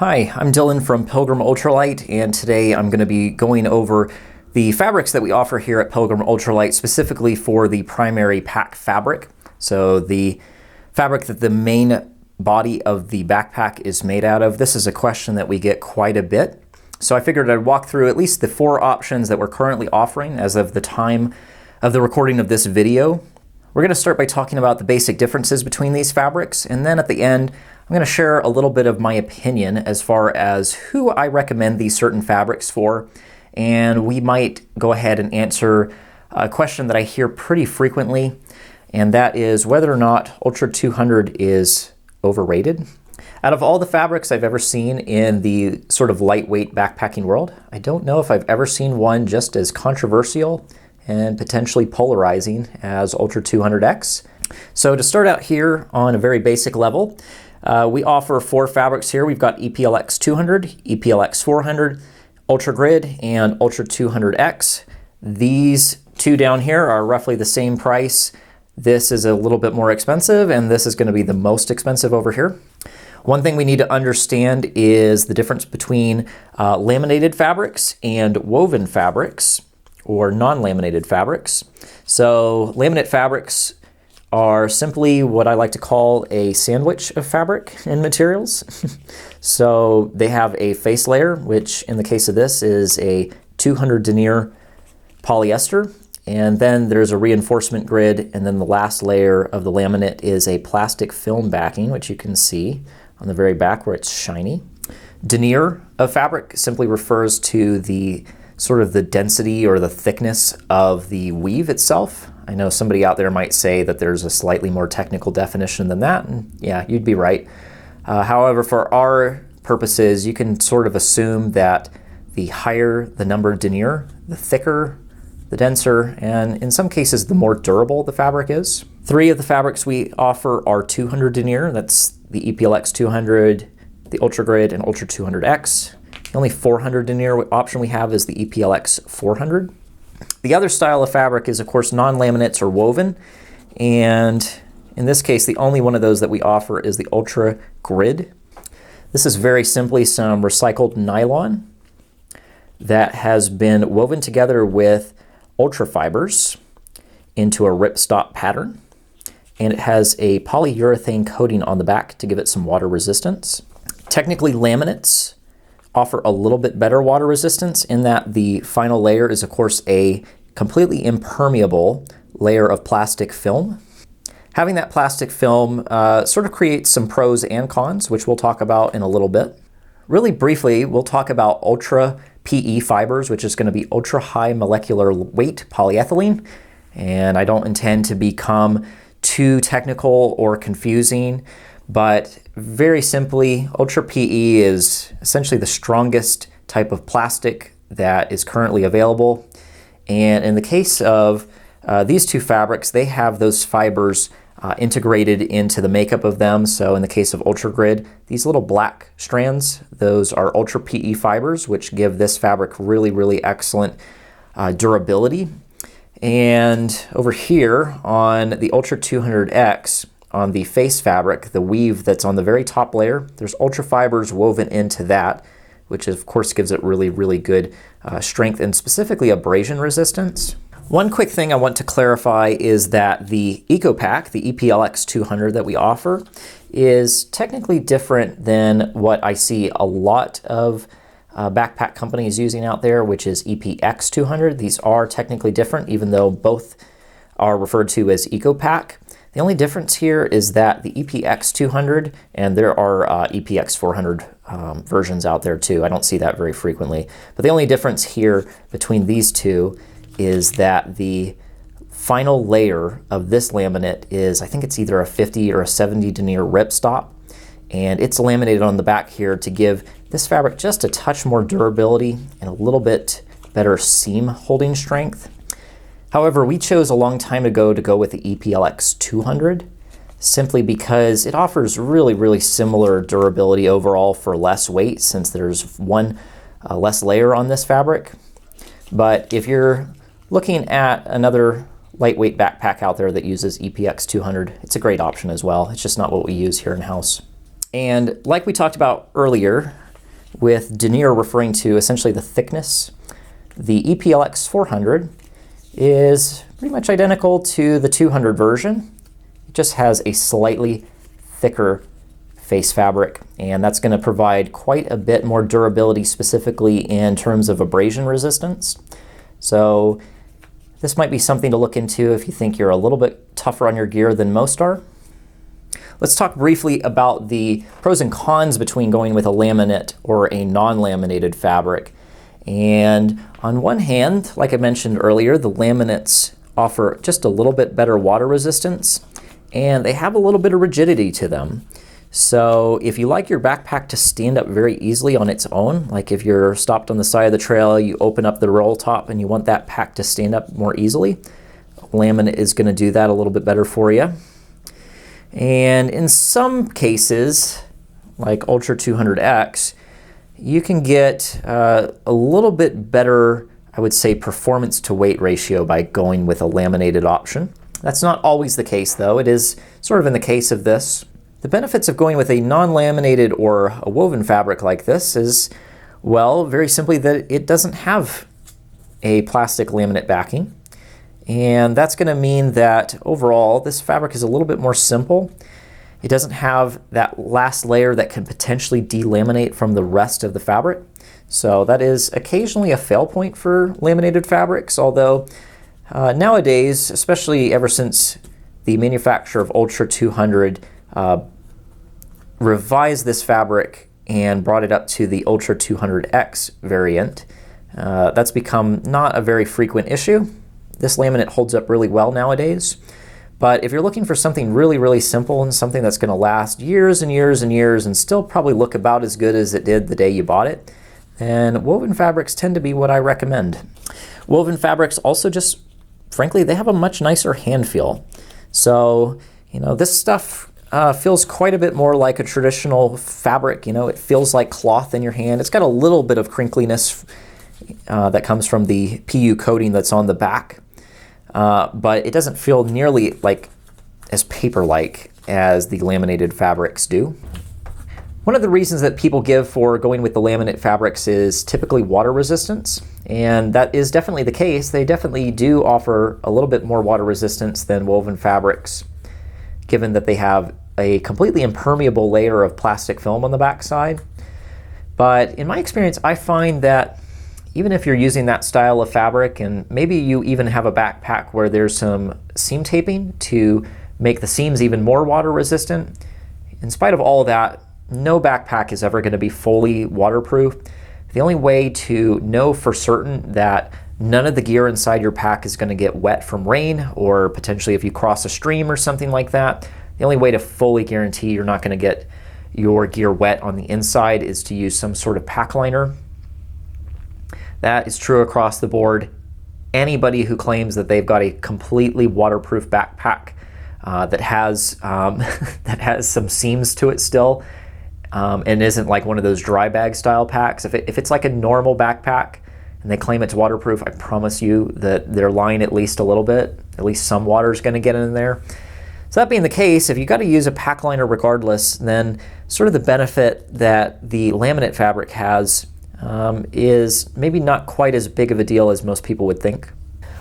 Hi, I'm Dylan from Pilgrim Ultralight, and today I'm going to be going over the fabrics that we offer here at Pilgrim Ultralight, specifically for the primary pack fabric. So the fabric that the main body of the backpack is made out of. This is a question that we get quite a bit. So I figured I'd walk through at least the 4 options that we're currently offering as of the time of the recording of this video. We're going to start by talking about the basic differences between these fabrics, and then at the end I'm going to share a little bit of my opinion as far as who I recommend these certain fabrics for, and we might go ahead and answer a question that I hear pretty frequently, and that is whether or not Ultra 200 is overrated. Out of all the fabrics I've ever seen in the sort of lightweight backpacking world, I don't know if I've ever seen one just as controversial and potentially polarizing as Ultra 200X. So to start out here on a very basic level, we offer 4 fabrics here. We've got EPLX 200, EPLX 400, Ultragrid, and Ultra 200X. These 2 down here are roughly the same price. This is a little bit more expensive, and this is going to be the most expensive over here. One thing we need to understand is the difference between laminated fabrics and woven fabrics, or non-laminated fabrics. So laminate fabrics are simply what I like to call a sandwich of fabric and materials. So they have a face layer, which in the case of this is a 200 denier polyester, and then there's a reinforcement grid, and then the last layer of the laminate is a plastic film backing, which you can see on the very back where it's shiny. Denier of fabric simply refers to the sort of the density or the thickness of the weave itself. I know somebody out there might say that there's a slightly more technical definition than that, and yeah, you'd be right. However, for our purposes, you can sort of assume that the higher the number of denier, the thicker, the denser, and in some cases, the more durable the fabric is. 3 of the fabrics we offer are 200 denier. That's the EPLX 200, the Ultragrid, and Ultra 200X. The only 400 denier option we have is the EPLX 400. The other style of fabric is, of course, non-laminates or woven, and in this case, the only one of those that we offer is the Ultragrid. This is very simply some recycled nylon that has been woven together with ultra fibers into a ripstop pattern, and it has a polyurethane coating on the back to give it some water resistance. Technically, laminates offer a little bit better water resistance in that the final layer is, of course, a completely impermeable layer of plastic film. Having that plastic film sort of creates some pros and cons, which we'll talk about in a little bit. Really briefly, we'll talk about Ultra PE fibers, which is going to be ultra high molecular weight polyethylene. And I don't intend to become too technical or confusing, but very simply, Ultra PE is essentially the strongest type of plastic that is currently available. And in the case of these 2 fabrics, they have those fibers integrated into the makeup of them. So in the case of Ultragrid, these little black strands, those are Ultra PE fibers, which give this fabric really, really excellent durability. And over here on the Ultra 200X, on the face fabric, the weave that's on the very top layer, there's ultra fibers woven into that, which of course gives it really, really good strength and specifically abrasion resistance. One quick thing I want to clarify is that the EcoPack, the EPLX 200 that we offer, is technically different than what I see a lot of backpack companies using out there, which is EPX 200. These are technically different, even though both are referred to as EcoPack. The only difference here is that the EPX 200, and there are EPX 400 versions out there too. I don't see that very frequently. But the only difference here between these 2 is that the final layer of this laminate is, I think it's either a 50 or a 70 denier ripstop, and it's laminated on the back here to give this fabric just a touch more durability and a little bit better seam holding strength. However, we chose a long time ago to go with the EPLX 200 simply because it offers really, really similar durability overall for less weight, since there's one less layer on this fabric. But if you're looking at another lightweight backpack out there that uses EPX 200, it's a great option as well. It's just not what we use here in-house. And like we talked about earlier, with denier referring to essentially the thickness. The EPLX 400 is pretty much identical to the 200 version. It just has a slightly thicker face fabric, and that's going to provide quite a bit more durability, specifically in terms of abrasion resistance. So this might be something to look into if you think you're a little bit tougher on your gear than most are. Let's talk briefly about the pros and cons between going with a laminate or a non-laminated fabric. And on one hand, like I mentioned earlier, the laminates offer just a little bit better water resistance, and they have a little bit of rigidity to them. So if you like your backpack to stand up very easily on its own, like if you're stopped on the side of the trail, you open up the roll top and you want that pack to stand up more easily, laminate is going to do that a little bit better for you. And in some cases, like Ultra 200X, you can get a little bit better, I would say, performance to weight ratio by going with a laminated option. That's not always the case though. It is sort of in the case of this. The benefits of going with a non-laminated or a woven fabric like this is, well, very simply that it doesn't have a plastic laminate backing. And that's going to mean that overall this fabric is a little bit more simple. It doesn't have that last layer that can potentially delaminate from the rest of the fabric. So that is occasionally a fail point for laminated fabrics, although nowadays, especially ever since the manufacturer of Ultra 200 revised this fabric and brought it up to the Ultra 200X variant, that's become not a very frequent issue. This laminate holds up really well nowadays. But if you're looking for something really, really simple and something that's going to last years and years and years and still probably look about as good as it did the day you bought it, then woven fabrics tend to be what I recommend. Woven fabrics also just, frankly, they have a much nicer hand feel. So, this stuff feels quite a bit more like a traditional fabric. It feels like cloth in your hand. It's got a little bit of crinkliness that comes from the PU coating that's on the back. But it doesn't feel nearly as paper-like as the laminated fabrics do. One of the reasons that people give for going with the laminate fabrics is typically water resistance, and that is definitely the case. They definitely do offer a little bit more water resistance than woven fabrics, given that they have a completely impermeable layer of plastic film on the backside. But in my experience, I find that even if you're using that style of fabric, and maybe you even have a backpack where there's some seam taping to make the seams even more water resistant, in spite of all that, no backpack is ever going to be fully waterproof. The only way to know for certain that none of the gear inside your pack is going to get wet from rain, or potentially if you cross a stream or something like that, the only way to fully guarantee you're not going to get your gear wet on the inside is to use some sort of pack liner. That is true across the board. Anybody who claims that they've got a completely waterproof backpack that has some seams to it still, and isn't like one of those dry bag style packs, if it's like a normal backpack and they claim it's waterproof, I promise you that they're lying at least a little bit. At least some water is going to get in there. So that being the case, if you got to use a pack liner regardless, then sort of the benefit that the laminate fabric has is maybe not quite as big of a deal as most people would think.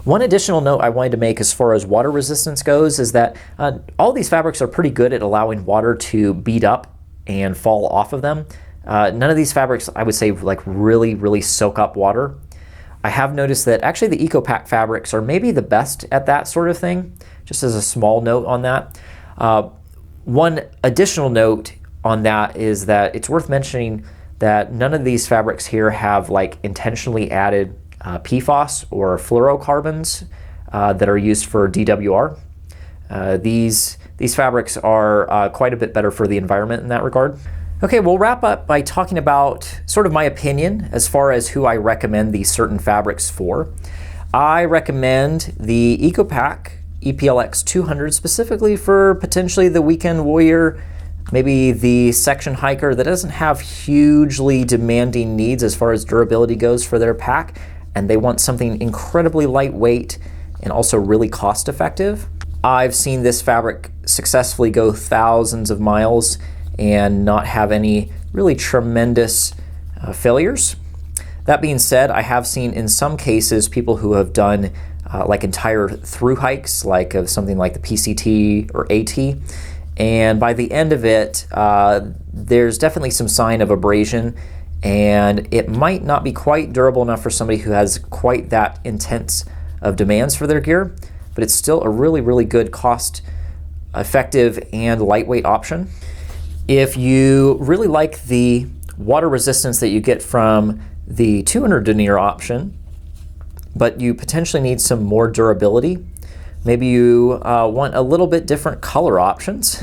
One additional note I wanted to make as far as water resistance goes is that all these fabrics are pretty good at allowing water to bead up and fall off of them. None of these fabrics, I would say, really soak up water. I have noticed that actually the EcoPack fabrics are maybe the best at that sort of thing, just as a small note on that. One additional note on that is that it's worth mentioning that none of these fabrics here have intentionally added PFAS or fluorocarbons that are used for DWR. These fabrics are quite a bit better for the environment in that regard. Okay, we'll wrap up by talking about sort of my opinion as far as who I recommend these certain fabrics for. I recommend the EcoPack EPLX 200 specifically for potentially the weekend warrior, maybe the section hiker that doesn't have hugely demanding needs as far as durability goes for their pack, and they want something incredibly lightweight and also really cost effective. I've seen this fabric successfully go thousands of miles and not have any really tremendous failures. That being said, I have seen in some cases people who have done like entire through hikes, like of something like the PCT or AT, and by the end of it, there's definitely some sign of abrasion, and it might not be quite durable enough for somebody who has quite that intense of demands for their gear, but it's still a really, really good cost effective and lightweight option. If you really like the water resistance that you get from the 200 denier option, but you potentially need some more durability, maybe you want a little bit different color options,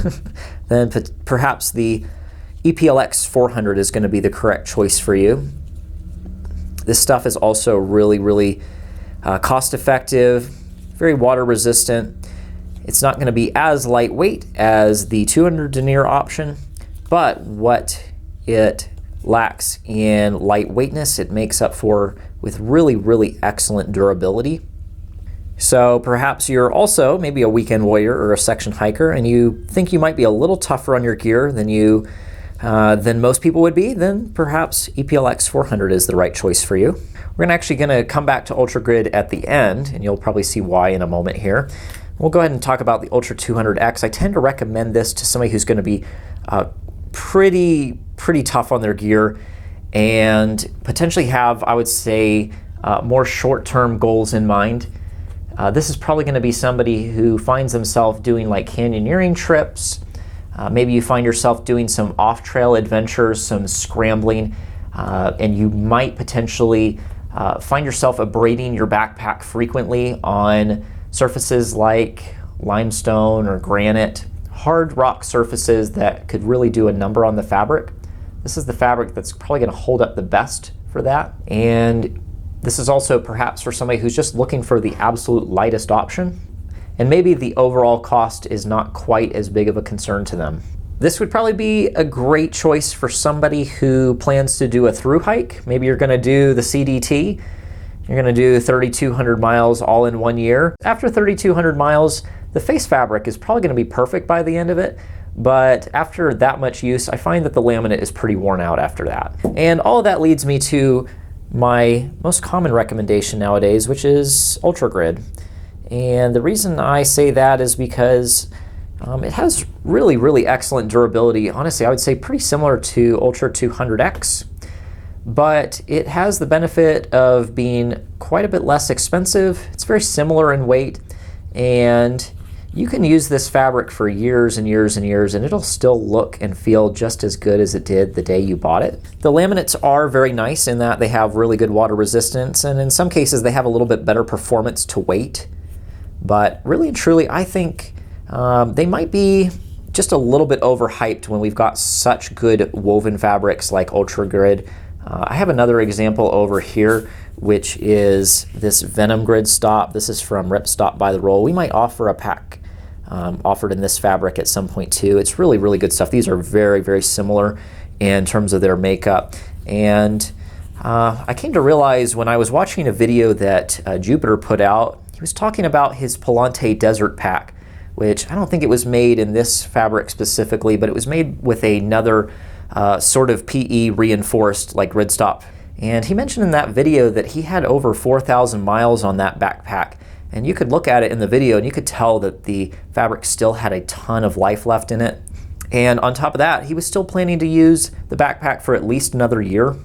then perhaps the EPLX 400 is going to be the correct choice for you. This stuff is also really, really cost effective, very water resistant. It's not going to be as lightweight as the 200 denier option, but what it lacks in lightweightness, it makes up for with really, really excellent durability. So perhaps you're also maybe a weekend warrior or a section hiker, and you think you might be a little tougher on your gear than most people would be, then perhaps EPLX 400 is the right choice for you. We're actually going to come back to Ultragrid at the end, and you'll probably see why in a moment here. We'll go ahead and talk about the Ultra 200X. I tend to recommend this to somebody who's going to be pretty tough on their gear and potentially have, I would say, more short-term goals in mind. This is probably going to be somebody who finds themselves doing like canyoneering trips. Maybe you find yourself doing some off-trail adventures, some scrambling, and you might potentially find yourself abrading your backpack frequently on surfaces like limestone or granite, hard rock surfaces that could really do a number on the fabric. This is the fabric that's probably going to hold up the best for that. And this is also perhaps for somebody who's just looking for the absolute lightest option, and maybe the overall cost is not quite as big of a concern to them. This would probably be a great choice for somebody who plans to do a through hike. Maybe you're going to do the CDT. You're going to do 3,200 miles all in 1 year. After 3,200 miles, the face fabric is probably going to be perfect by the end of it, but after that much use, I find that the laminate is pretty worn out after that. And all of that leads me to my most common recommendation nowadays, which is Ultragrid. And the reason I say that is because it has really, really excellent durability. Honestly, I would say pretty similar to Ultra 200X, but it has the benefit of being quite a bit less expensive. It's very similar in weight, and you can use this fabric for years and years and years, and it'll still look and feel just as good as it did the day you bought it. The laminates are very nice in that they have really good water resistance, and in some cases they have a little bit better performance to weight. But really and truly, I think they might be just a little bit overhyped when we've got such good woven fabrics like Ultragrid. I have another example over here, which is this Venom Grid stop. This is from Ripstop by the Roll. We might offer a pack offered in this fabric at some point too. It's really, really good stuff. These are very, very similar in terms of their makeup. And I came to realize when I was watching a video that Jupiter put out, he was talking about his Palante Desert Pack, which I don't think it was made in this fabric specifically, but it was made with another sort of PE reinforced like Ripstop. And he mentioned in that video that he had over 4,000 miles on that backpack. And you could look at it in the video and you could tell that the fabric still had a ton of life left in it. And on top of that, he was still planning to use the backpack for at least another year.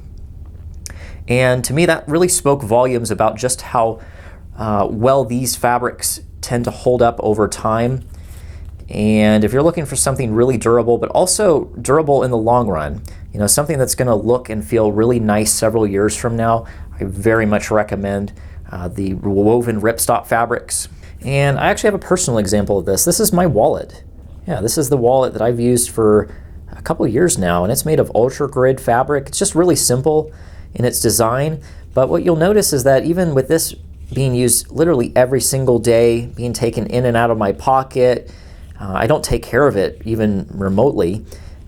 And to me, that really spoke volumes about just how well these fabrics tend to hold up over time. And if you're looking for something really durable, but also durable in the long run, you know, something that's going to look and feel really nice several years from now, I very much recommend the woven ripstop fabrics. And I actually have a personal example of this. This is my wallet. Yeah, this is the wallet that I've used for a couple of years now, and it's made of Ultragrid fabric. It's just really simple in its design, but what you'll notice is that even with this being used literally every single day, being taken in and out of my pocket, I don't take care of it even remotely.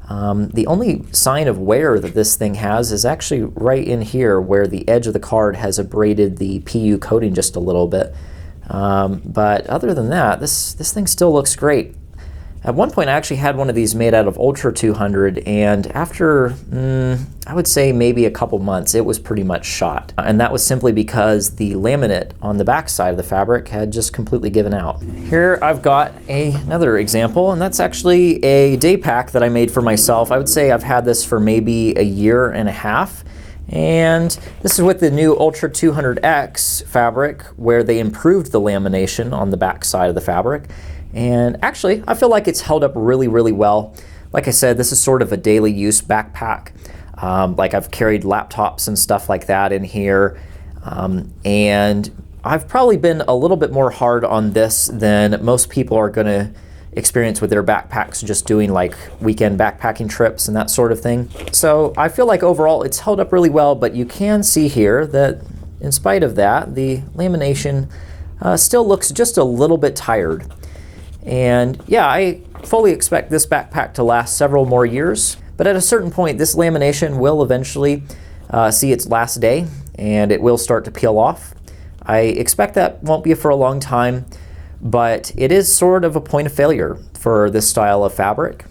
The only sign of wear that this thing has is actually right in here where the edge of the card has abraded the PU coating just a little bit. But other than that, this thing still looks great. At one point I actually had one of these made out of Ultra 200, and after I would say maybe a couple months it was pretty much shot. And that was simply because the laminate on the back side of the fabric had just completely given out. Here I've got another example, and that's actually a day pack that I made for myself. I would say I've had this for maybe a year and a half. And this is with the new Ultra 200X fabric, where they improved the lamination on the back side of the fabric. And actually, I feel like it's held up really, really well. Like I said, this is sort of a daily use backpack. Like I've carried laptops and stuff like that in here. And I've probably been a little bit more hard on this than most people are going to experience with their backpacks, just doing like weekend backpacking trips and that sort of thing. So I feel like overall it's held up really well, but you can see here that in spite of that, the lamination still looks just a little bit tired. And yeah, I fully expect this backpack to last several more years, but at a certain point this lamination will eventually see its last day and it will start to peel off. I expect that won't be for a long time, but it is sort of a point of failure for this style of fabric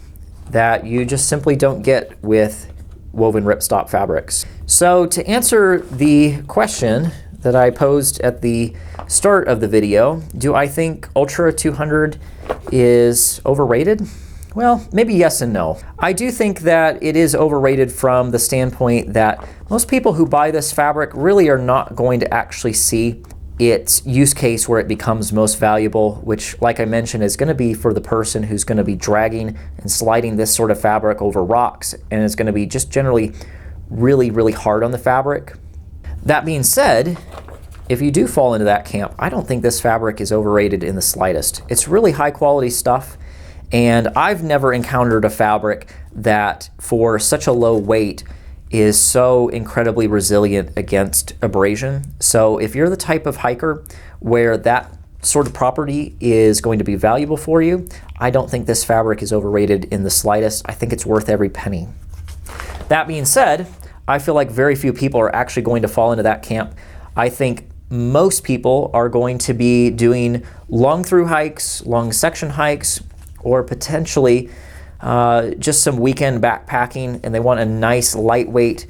that you just simply don't get with woven ripstop fabrics. So to answer the question that I posed at the start of the video, do I think Ultra 200 is overrated? Well, maybe yes and no. I do think that it is overrated from the standpoint that most people who buy this fabric really are not going to actually see its use case where it becomes most valuable, which, like I mentioned, is going to be for the person who's going to be dragging and sliding this sort of fabric over rocks, and it's going to be just generally really, really hard on the fabric. That being said, if you do fall into that camp, I don't think this fabric is overrated in the slightest. It's really high quality stuff, and I've never encountered a fabric that for such a low weight is so incredibly resilient against abrasion. So if you're the type of hiker where that sort of property is going to be valuable for you, I don't think this fabric is overrated in the slightest. I think it's worth every penny. That being said, I feel like very few people are actually going to fall into that camp. I think most people are going to be doing long through hikes, long section hikes, or potentially just some weekend backpacking, and they want a nice, lightweight,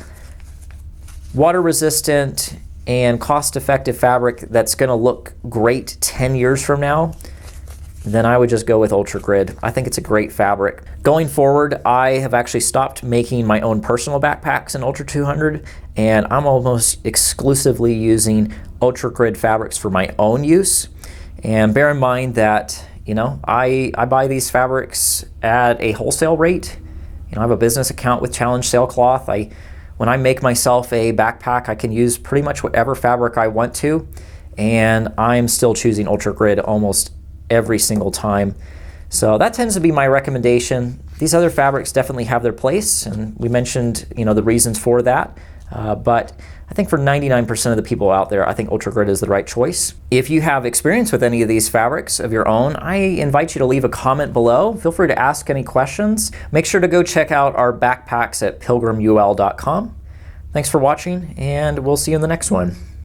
water-resistant, and cost-effective fabric that's going to look great 10 years from now. Then I would just go with Ultragrid. I think it's a great fabric. Going forward, I have actually stopped making my own personal backpacks in Ultra 200, and I'm almost exclusively using Ultragrid fabrics for my own use. And bear in mind that, you know, I buy these fabrics at a wholesale rate. You know, I have a business account with Challenge Sailcloth. When I make myself a backpack, I can use pretty much whatever fabric I want to, and I'm still choosing Ultragrid almost every single time. So that tends to be my recommendation. These other fabrics definitely have their place, and we mentioned, you know, the reasons for that. But I think for 99% of the people out there, I think Ultragrid is the right choice. If you have experience with any of these fabrics of your own, I invite you to leave a comment below. Feel free to ask any questions. Make sure to go check out our backpacks at PilgrimUL.com. Thanks for watching, and we'll see you in the next one.